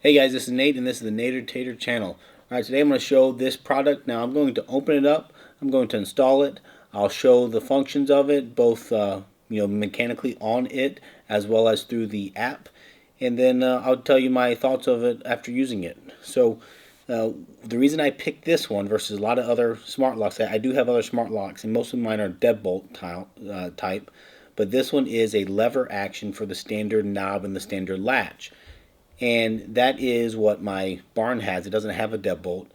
Hey guys, this is Nate and this is the Nader Tater channel. Alright, today I'm going to show this product. Now I'm going to open it up, I'm going to install it, I'll show the functions of it, both mechanically on it as well as through the app, and then I'll tell you my thoughts of it after using it. So the reason I picked this one versus a lot of other smart locks, I do have other smart locks and most of mine are deadbolt type, but this one is a lever action for the standard knob and the standard latch. And that is what my barn has. It doesn't have a deadbolt,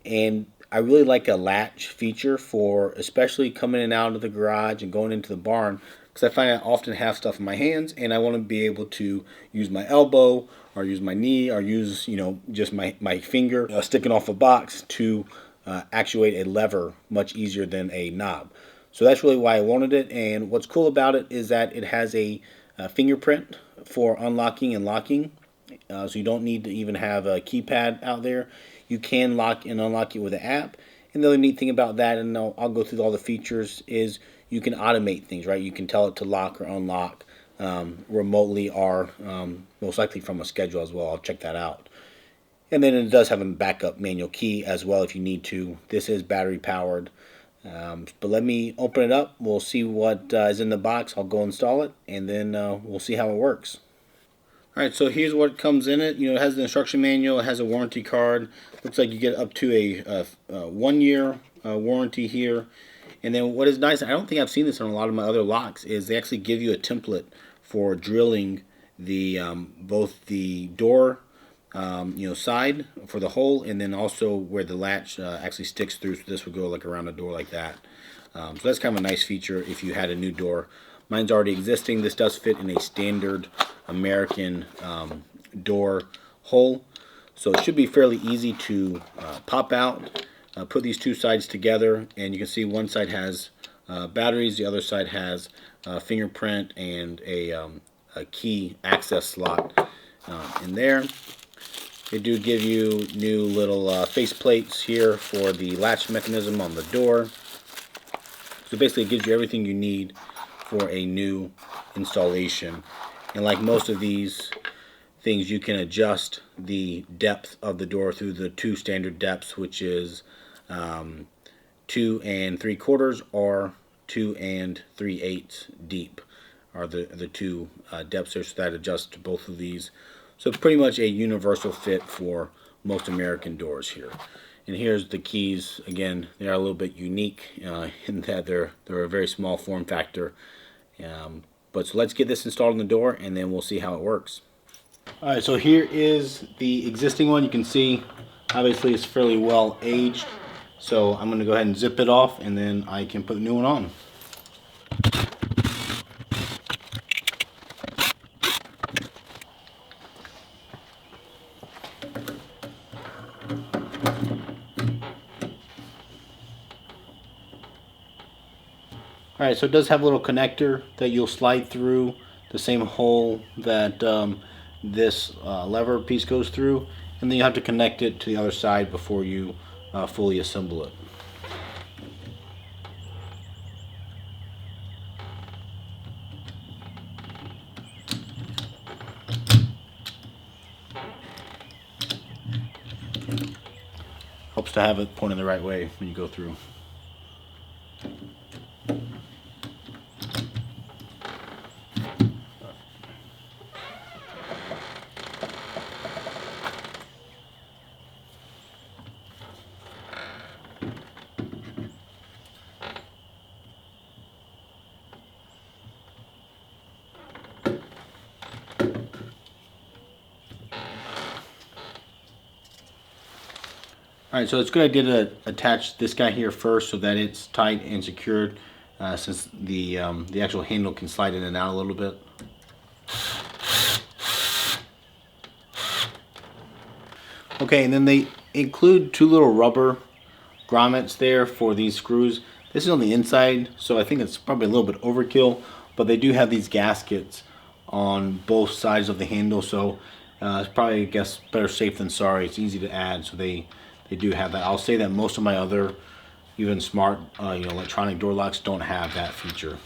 and I really like a latch feature for especially coming in and out of the garage and going into the barn, because I find I often have stuff in my hands and I want to be able to use my elbow or use my knee or use just my finger sticking off a box to actuate a lever much easier than a knob. So that's really why I wanted it. And what's cool about it is that it has a fingerprint for unlocking and locking. So you don't need to even have a keypad out there. You can lock and unlock it with an app. And the other neat thing about that, and I'll go through all the features, is you can automate things, right? You can tell it to lock or unlock remotely, or most likely from a schedule as well. I'll check that out. And then it does have a backup manual key as well if you need to. This is battery powered. But let me open it up. We'll see what is in the box. I'll go install it, and then we'll see how it works. Alright, so here's what comes in it. It has the instruction manual, it has a warranty card. Looks like you get up to a 1-year warranty here. And then what is nice, I don't think I've seen this on a lot of my other locks, is they actually give you a template for drilling the both the door side for the hole, and then also where the latch actually sticks through. So this would go like around a door like that. So that's kind of a nice feature if you had a new door. Mine's already existing. This does fit in a standard American door hole, so it should be fairly easy to pop out, put these two sides together, and you can see one side has batteries, the other side has fingerprint and a key access slot in there. They do give you new little face plates here for the latch mechanism on the door. So basically it gives you everything you need for a new installation. And like most of these things, you can adjust the depth of the door through the two standard depths, which is 2 3/4 or 2 3/8 deep are the two depths there, so that adjusts to both of these. So pretty much a universal fit for most American doors here. And here's the keys. Again, they are a little bit unique in that they're a very small form factor. But so let's get this installed in the door, and then we'll see how it works. Alright, so here is the existing one. You can see obviously it's fairly well aged. So I'm going to go ahead and zip it off, and then I can put the new one on. Alright, so it does have a little connector that you'll slide through, the same hole that this lever piece goes through, and then you have to connect it to the other side before you fully assemble it. Helps to have it pointed the right way when you go through. Alright, so it's a good idea to attach this guy here first so that it's tight and secured, since the actual handle can slide in and out a little bit. Okay, and then they include two little rubber grommets there for these screws. This is on the inside, so I think it's probably a little bit overkill, but they do have these gaskets on both sides of the handle, so it's probably, I guess, better safe than sorry. It's easy to add, so they do have that. I'll say that most of my other, even smart, electronic door locks don't have that feature.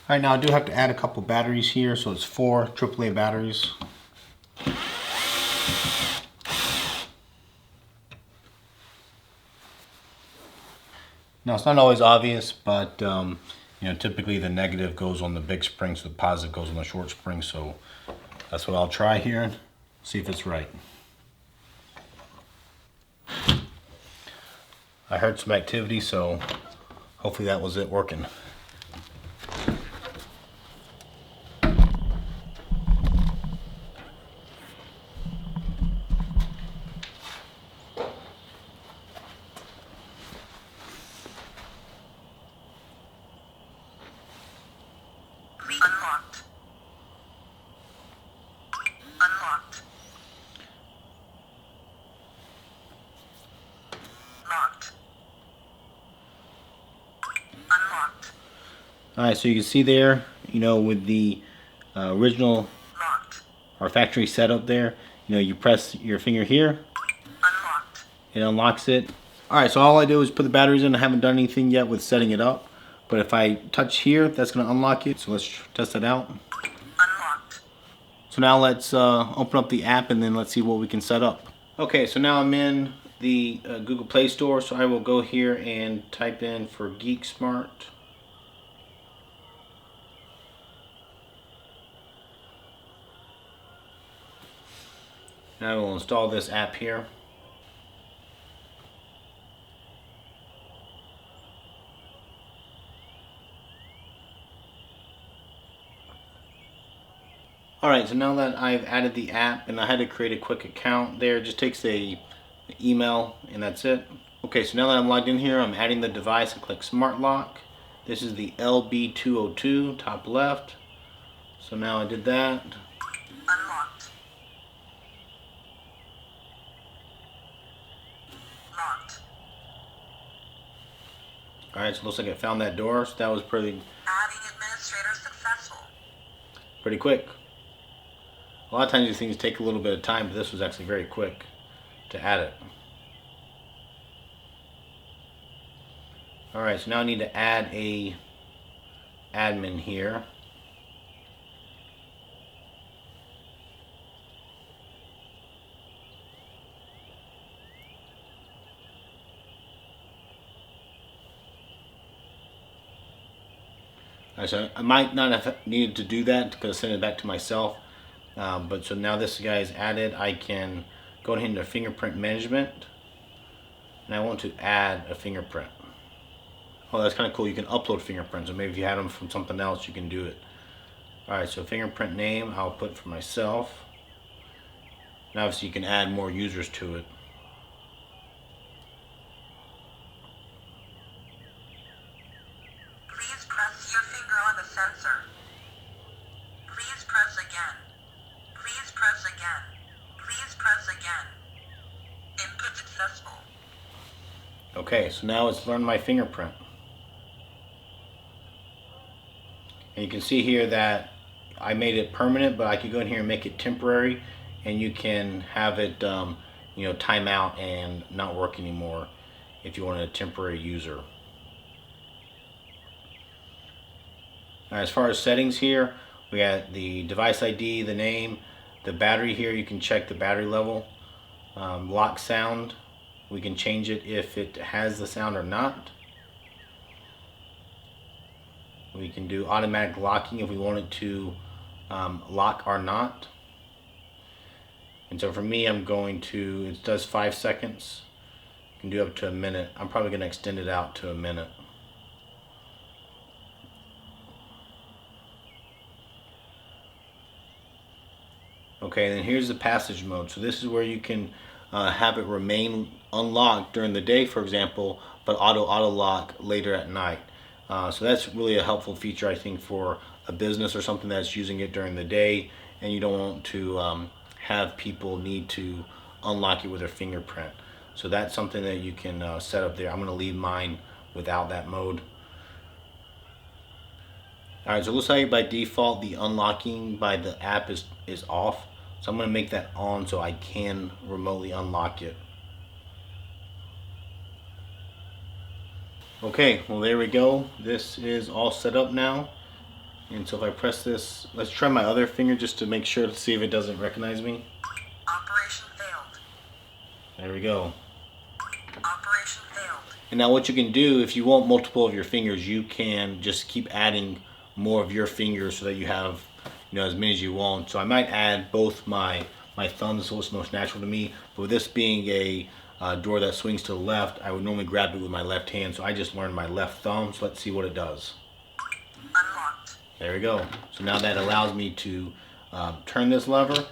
Alright, now I do have to add a couple batteries here, so it's 4 AAA batteries. Now it's not always obvious, but you know, typically the negative goes on the big spring, so the positive goes on the short spring, so that's what I'll try here and see if it's right. I heard some activity, so hopefully that was it working. Unlocked. Unlocked. Locked. Unlocked. Alright, so you can see there, you know, with the original Locked. or factory setup there, you know, you press your finger here, Unlocked. it unlocks it. Alright, so all I do is put the batteries in. I haven't done anything yet with setting it up, but if I touch here, that's going to unlock it. So let's test it out. Unlocked. So now let's open up the app and then let's see what we can set up. Okay, so now I'm in the Google Play Store, so I will go here and type in for Geek Smart. Now I will install this app here. Alright, so now that I've added the app and I had to create a quick account there, it just takes an email and that's it. Okay, so now that I'm logged in here, I'm adding the device and click Smart Lock. This is the L-B202, top left. So now I did that. Unlocked. Locked. Alright, so it looks like I found that door, so that was pretty Adding administrator successful. quick. A lot of times these things take a little bit of time, but this was actually very quick to add it. Alright, so now I need to add a admin here. Alright, so I might not have needed to do that because I sent it back to myself. But so now this guy is added, I can go ahead into fingerprint management and I want to add a fingerprint. Oh, that's kind of cool. You can upload fingerprints, or maybe if you had them from something else, you can do it. Alright, so fingerprint name, I'll put for myself. And obviously you can add more users to it. Please press your finger on the sensor. Please press again. Please press again. Please press again. Input successful. Okay, so now it's learned my fingerprint. And you can see here that I made it permanent, but I could go in here and make it temporary, and you can have it you know, time out and not work anymore if you want a temporary user. As far as settings here, we got the device ID, the name, the battery here. You can check the battery level. Lock sound, we can change it if it has the sound or not. We can do automatic locking if we want it to lock or not. And so for me, I'm going to, it does 5 seconds. You can do up to a minute. I'm probably going to extend it out to a minute. Okay, then here's the passage mode. So this is where you can have it remain unlocked during the day, for example, but auto lock later at night. So that's really a helpful feature, I think, for a business or something that's using it during the day, and you don't want to have people need to unlock it with their fingerprint. So that's something that you can set up there. I'm going to leave mine without that mode. Alright, so it looks like by default the unlocking by the app is off. So I'm going to make that on so I can remotely unlock it. Okay, well there we go. This is all set up now. And so if I press this, let's try my other finger just to make sure to see if it doesn't recognize me. Operation failed. There we go. Operation failed. And now what you can do, if you want multiple of your fingers, you can just keep adding more of your fingers so that you have, as many as you want. So I might add both my thumbs, so it's most natural to me. But with this being a door that swings to the left, I would normally grab it with my left hand. So I just learned my left thumb. So let's see what it does. Unlocked. There we go. So now that allows me to turn this lever.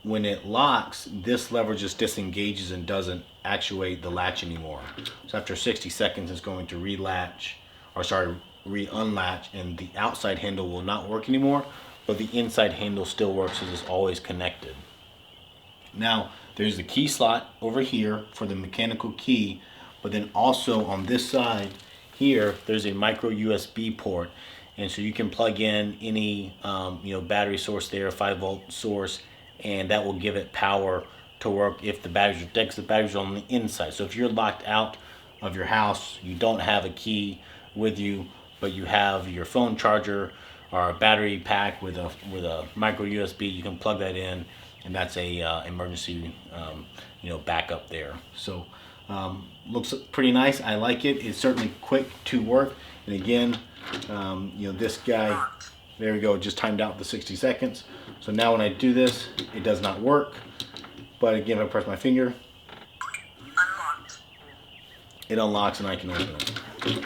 When it locks, this lever just disengages and doesn't actuate the latch anymore. So after 60 seconds, it's going to re-unlatch, and the outside handle will not work anymore, but the inside handle still works as it's always connected. Now, there's the key slot over here for the mechanical key, but then also on this side here, there's a micro USB port. And so you can plug in any battery source there, 5-volt source, and that will give it power to work if the batteries are dead, because the batteries are on the inside. So if you're locked out of your house, you don't have a key with you, but you have your phone charger or a battery pack with a micro USB, you can plug that in, and that's a emergency backup there. So looks pretty nice. I like it. It's certainly quick to work. And again, this guy, there we go, just timed out the 60 seconds. So now when I do this, it does not work. But again, if I press my finger, Unlocked. it unlocks and I can open it.